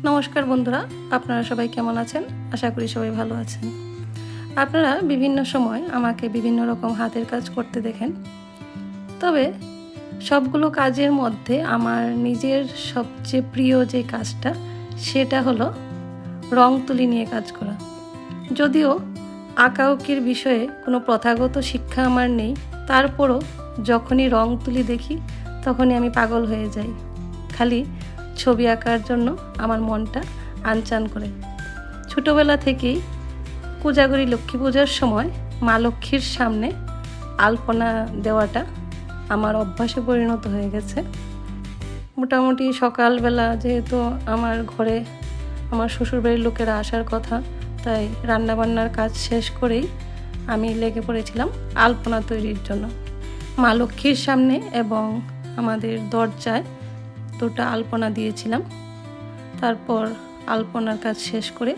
নমস্কার বন্ধুরা, আপনারা সবাই কেমন আছেন? আশা করি সবাই ভালো আছেন। আপনারা বিভিন্ন সময় আমাকে বিভিন্ন রকম হাতের কাজ করতে দেখেন। তবে সবগুলো কাজের মধ্যে আমার নিজের সবচেয়ে প্রিয় যে কাজটা সেটা হলো রং তুলি নিয়ে কাজ করা। যদিও আঁকাআঁকির বিষয়ে কোনো প্রথাগত শিক্ষা আমার নেই, তারপরও যখনই রং তুলি দেখি তখনই আমি পাগল হয়ে যাই। খালি ছবি আঁকার জন্য আমার মনটা আনচান করে। ছোটোবেলা থেকেই কোজাগরী লক্ষ্মী পূজার সময় মা লক্ষ্মীর সামনে আলপনা দেওয়াটা আমার অভ্যাসে পরিণত হয়ে গেছে। মোটামুটি সকালবেলা যেহেতু আমার ঘরে আমার শ্বশুরবাড়ির লোকেরা আসার কথা, তাই রান্নাবান্নার কাজ শেষ করেই আমি লেগে পড়েছিলাম আলপনা তৈরির জন্য। মা লক্ষ্মীর সামনে এবং আমাদের দরজায় দুটো আলপনা দিয়েছিলাম। তারপর আলপনার কাজ শেষ করে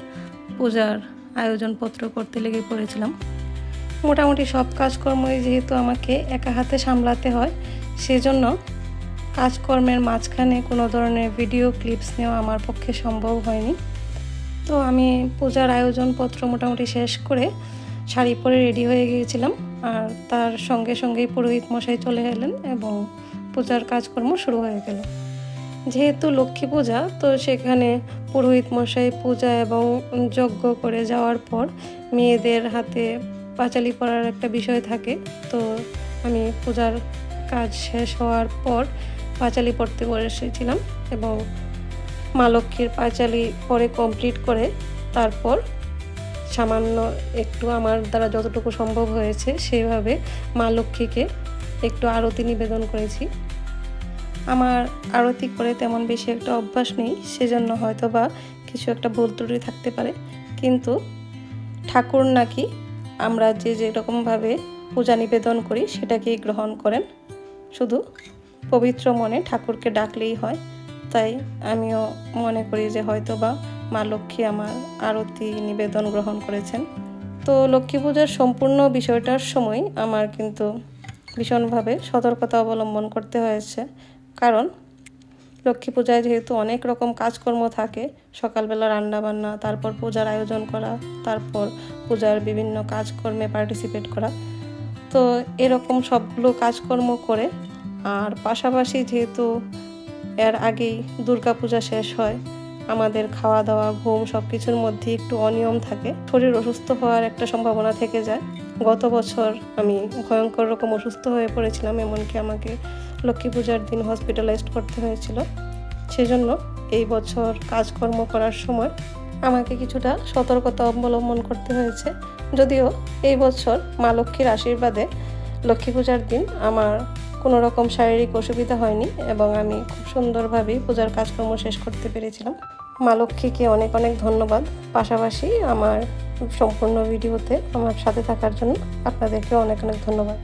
পূজার আয়োজনপত্র করতে লেগে পড়েছিলাম। মোটামুটি সব কাজকর্মই যেহেতু আমাকে একা হাতে সামলাতে হয়, সেজন্য কাজকর্মের মাঝখানে কোনো ধরনের ভিডিও ক্লিপস নেওয়া আমার পক্ষে সম্ভব হয়নি। তো আমি পূজার আয়োজনপত্র মোটামুটি শেষ করে শাড়ি পরে রেডি হয়ে গিয়েছিলাম, আর তার সঙ্গে সঙ্গেই পুরোহিত মশাই চলে এলেন এবং পূজার কাজকর্ম শুরু হয়ে গেল। যেহেতু লক্ষ্মী পূজা, তো সেখানে পুরোহিত মশাই পূজা এবং যজ্ঞ করে যাওয়ার পর মেয়েদের হাতে পাঁচালি পরার একটা বিষয় থাকে। তো আমি পূজার কাজ শেষ হওয়ার পর পাঁচালি পরতে বসেছিলাম এবং মা লক্ষ্মীর পাঁচালি পরে কমপ্লিট করে তারপর সামান্য একটু আমার দ্বারা যতটুকু সম্ভব হয়েছে সেইভাবে মা লক্ষ্মীকে একটু আরতি নিবেদন করেছি। আমার আরতি করে তেমন বেশি একটা অভ্যাস নেই, সেজন্য হয়তো বা কিছু একটা ভুল ত্রুটি থাকতে পারে। কিন্তু ঠাকুর নাকি আমরা যেরকমভাবে পূজা নিবেদন করি সেটাকেই গ্রহণ করেন, শুধু পবিত্র মনে ঠাকুরকে ডাকলেই হয়। তাই আমিও মনে করি যে হয়তো বা মা লক্ষ্মী আমার আরতি নিবেদন গ্রহণ করেছেন। তো লক্ষ্মী পূজার সম্পূর্ণ বিষয়টার সময় আমার কিন্তু ভীষণভাবে সতর্কতা অবলম্বন করতে হয়েছে, কারণ লক্ষ্মী পূজায় যেহেতু অনেক রকম কাজকর্ম থাকে, সকালবেলা রান্নাবান্না, তারপর পূজার আয়োজন করা, তারপর পূজার বিভিন্ন কাজকর্মে পার্টিসিপেট করা। তো এরকম সবগুলো কাজকর্ম করে, আর পাশাপাশি যেহেতু এর আগেই দুর্গা পূজা শেষ হয়, আমাদের খাওয়া দাওয়া ঘুম সব কিছুর মধ্যে একটু অনিয়ম থাকে, শরীর অসুস্থ হওয়ার একটা সম্ভাবনা থেকে যায়। গত বছর আমি ভয়ঙ্কর রকম অসুস্থ হয়ে পড়েছিলাম, এমনকি আমাকে লক্ষ্মী পূজার দিন হসপিটালাইজড করতে হয়েছিল। সেজন্য এই বছর কাজকর্ম করার সময় আমাকে কিছুটা সতর্কতা অবলম্বন করতে হয়েছে। যদিও এই বছর মা লক্ষ্মীর আশীর্বাদে লক্ষ্মী পূজার দিন আমার কোনো রকম শারীরিক অসুবিধা হয়নি এবং আমি খুব সুন্দরভাবেই পূজার কাজকর্ম শেষ করতে পেরেছিলাম। মা লক্ষ্মীকে অনেক অনেক ধন্যবাদ। পাশাপাশি আমার সম্পূর্ণ ভিডিওতে আমার সাথে থাকার জন্য আপনাদেরকে অনেক অনেক ধন্যবাদ।